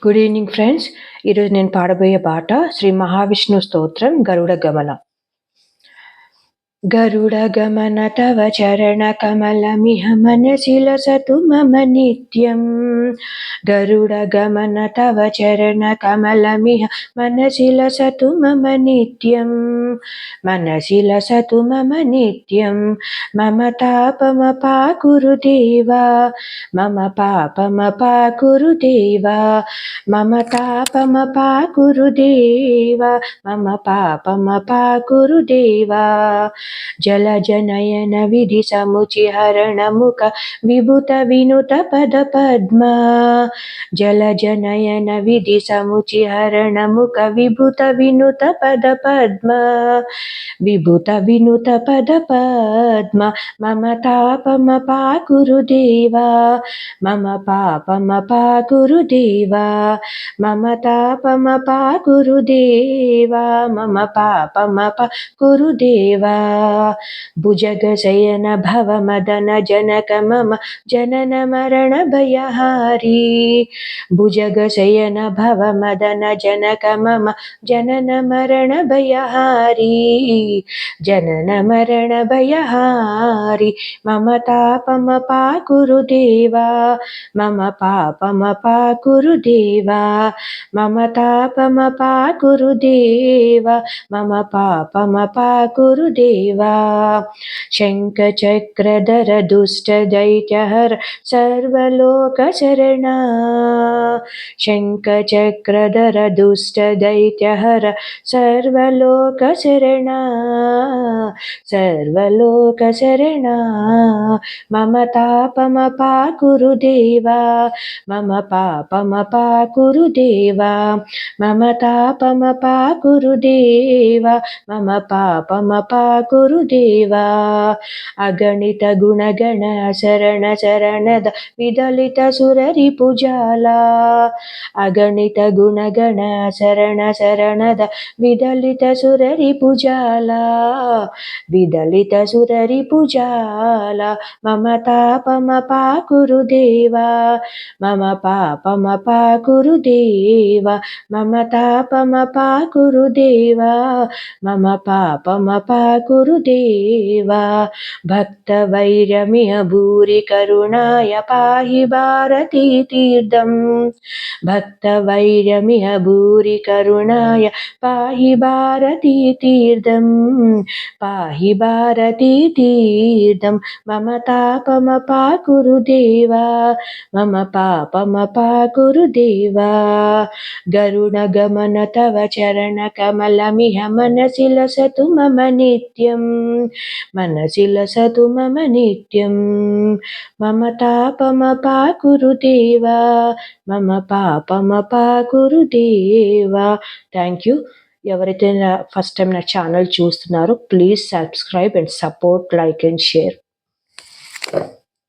Good evening friends. ఈరోజు నేను పాడబోయే పాట శ్రీ మహావిష్ణు స్తోత్రం గరుడ గమన. గరుడ గమన తవ చరణ కమలమిహ మనసి లసతు మమ నిత్యం. గరుడ గమన తవ చరణ కమలమిహ మనసి లసతు మమ నిత్యం. మనసి లసతు మమ నిత్యం. మమ తాపమపాకురు దేవా, మమ పాపమపాకురు దేవా, మమ తాపమపాకురు దేవా, మమ పాపమపాకురు దేవా. జలజనయన విధి సముచిహరణ ముఖ విభుత వినుత పద పద్మ. జలజనయన విధి సముచిహరణ ముఖ విభుత వినుత పద పద్మ. విభుత వినుత పద పద్మ. మమ తాపమపాకురు దేవా, మమ పాపమపాకురు దేవా, మమ తాపమపాకురు దేవా, మమ పాపమపాకురు దేవా. భుజగశయన భవ మదన జనక మమ జనన మరణ భయహారీ. భుజగశయన భవ మదన జనక మమ జనన మరణ భయహారీ. జనన మరణ భయహారి. మమ తాపమపాకురు దేవా, మమ పాపమపాకురు దేవా, మమ తాపమపాకురు దేవా, మమ పాపమపాకురు దేవా. శంఖ చక్రధర దుష్ట దైత్యహర సర్వలోక శరణా. శంఖ చక్రధర దుష్ట దైత్యహర సర్వలోక శరణా. సర్వలోక శరణా. మమ తాపమపాకురు దేవా, మమ పాపమపాకురు దేవా, మమ తాపమపాకురు దేవా, మమ పాపమపాకురు దేవా. అగణిత గుణగణ శరణ శరణద విదలిత సురరి పుజాల. అగణిత గుణగణ శరణ శరణద విదలిత సురరి పుజాల. విదలిత సురరి పుజాల. మమ తాపమపాకురు దేవా, మమ పాపమపాకురు దేవా, మమ తాపమపాకురు దేవా, మమ పాపమపాకురు దేవా. భక్త వైరమిహ భూరి కరుణాయ పాహి భారతీ తీర్థం. భక్త వైరమిహ భూరి కరుణాయ పాహి భారతీ తీర్థం. పాహి భారతీ తీర్థం. మమ తాపమపాకురు దేవా, మమ పాపమపాకురు దేవా. గరుడ గమన తవ చరణ కమలమిహ మనసి లసతు మమ నిత్యం. మనసి లసతు మమ నిత్యం. మమ తాపమపాకురు దేవా, మమ పాపమపాకురు దేవా. Thank you. ఎవరైతే ఫస్ట్ టైం నా ఛానల్ చూస్తున్నారో please subscribe and support, like and share.